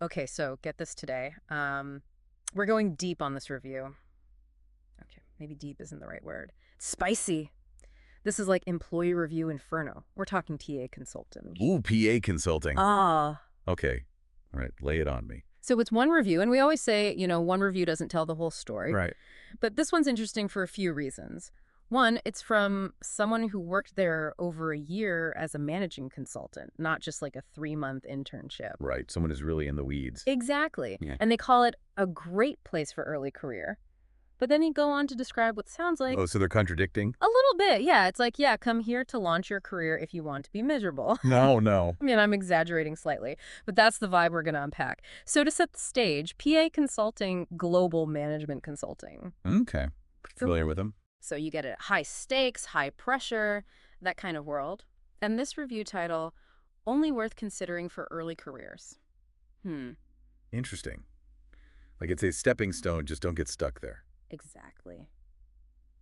Okay, so get this today. We're going deep on this review. Okay, maybe deep isn't the right word. Spicy. This is like employee review inferno. We're talking TA consultant. Ooh, PA consulting. Ah. Okay. All right, lay it on me. So it's one review, and we always say, one review doesn't tell the whole story. Right. But this one's interesting for a few reasons. One, it's from someone who worked there over a year as a managing consultant, not just like a 3-month internship. Right. Someone who's really in the weeds. Exactly. Yeah. And they call it a great place for early career. But then you go on to describe what sounds like Oh, so they're contradicting? a little bit. Yeah, it's like, yeah, come here to launch your career if you want to be miserable. No, no. I mean, I'm exaggerating slightly, but that's the vibe we're going to unpack. So to set the stage, PA Consulting, Global Management Consulting. Okay. Familiar with them? So you get it high stakes, high pressure, that kind of world. And this review title, only worth considering for early careers. Interesting. Like it's a stepping stone, just don't get stuck there. Exactly.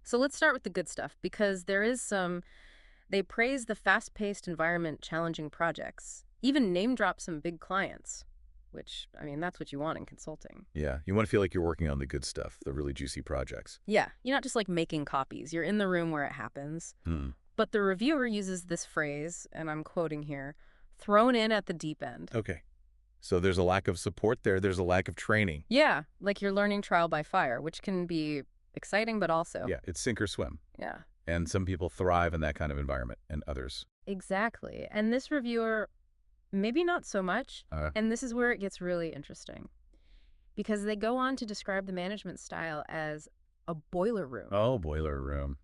So let's start with the good stuff, because they praise the fast-paced environment, challenging projects, even name drop some big clients, which, I mean, that's what you want in consulting. Yeah, you want to feel like you're working on the good stuff, the really juicy projects. Yeah, you're not just like making copies. You're in the room where it happens. Hmm. But the reviewer uses this phrase, and I'm quoting here, thrown in at the deep end. Okay. So there's a lack of support there. There's a lack of training. Yeah, like you're learning trial by fire, which can be exciting, but also. Yeah, it's sink or swim. Yeah. And some people thrive in that kind of environment and others. Exactly. And this reviewer, maybe not so much. Uh, And this is where it gets really interesting, because they go on to describe the management style as a boiler room. oh, boiler room.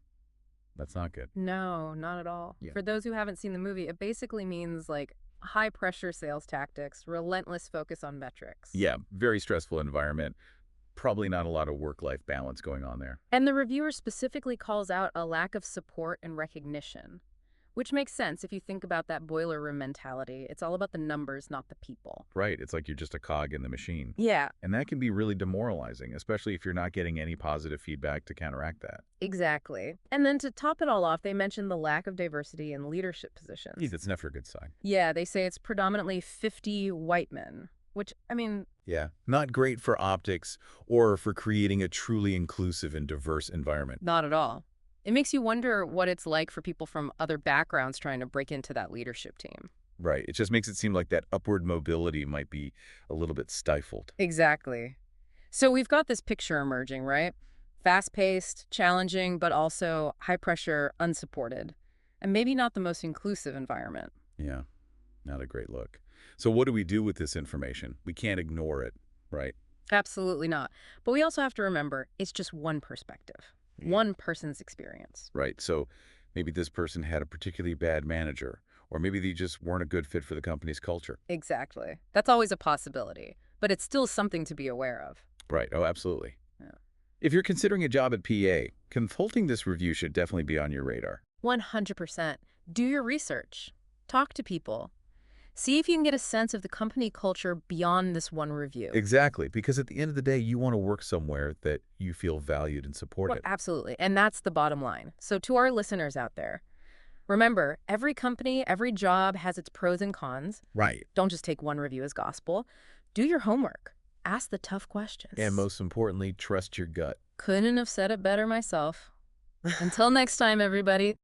That's not good. No, not at all. Yeah. For those who haven't seen the movie, it basically means like high pressure sales tactics, relentless focus on metrics. Yeah, very stressful environment. Probably not a lot of work-life balance going on there. And the reviewer specifically calls out a lack of support and recognition, which makes sense if you think about that boiler room mentality. It's all about the numbers, not the people. Right, it's like you're just a cog in the machine. Yeah, And that can be really demoralizing, especially if you're not getting any positive feedback to counteract that. exactly. And then to top it all off, they mention the lack of diversity in leadership positions. Gee, that's never a good sign. Yeah, they say it's predominantly 50 white men, which, I mean, Yeah, not great for optics or for creating a truly inclusive and diverse environment. not at all. It makes you wonder what it's like for people from other backgrounds trying to break into that leadership team. Right, it just makes it seem like that upward mobility might be a little bit stifled. Exactly. So we've got this picture emerging, right? Fast-paced, challenging, but also high-pressure, unsupported, and maybe not the most inclusive environment. Yeah, not a great look. So what do we do with this information? We can't ignore it, right? Absolutely not. But we also have to remember, it's just one perspective, one person's experience. Right, so maybe this person had a particularly bad manager, or maybe they just weren't a good fit for the company's culture. Exactly. That's always a possibility, but it's still something to be aware of. Right, oh, absolutely. Yeah. If you're considering a job at PA, consulting this review should definitely be on your radar. 100%. Do your research. Talk to people. See if you can get a sense of the company culture beyond this one review. Exactly, because at the end of the day, you want to work somewhere that you feel valued and Well, supported. absolutely. And that's the bottom line. So to our listeners out there, remember, every company, every job has its pros and cons. Right. Don't just take one review as gospel. Do your homework. Ask the tough questions. And most importantly, trust your gut. Couldn't have said it better myself. Until next time, everybody.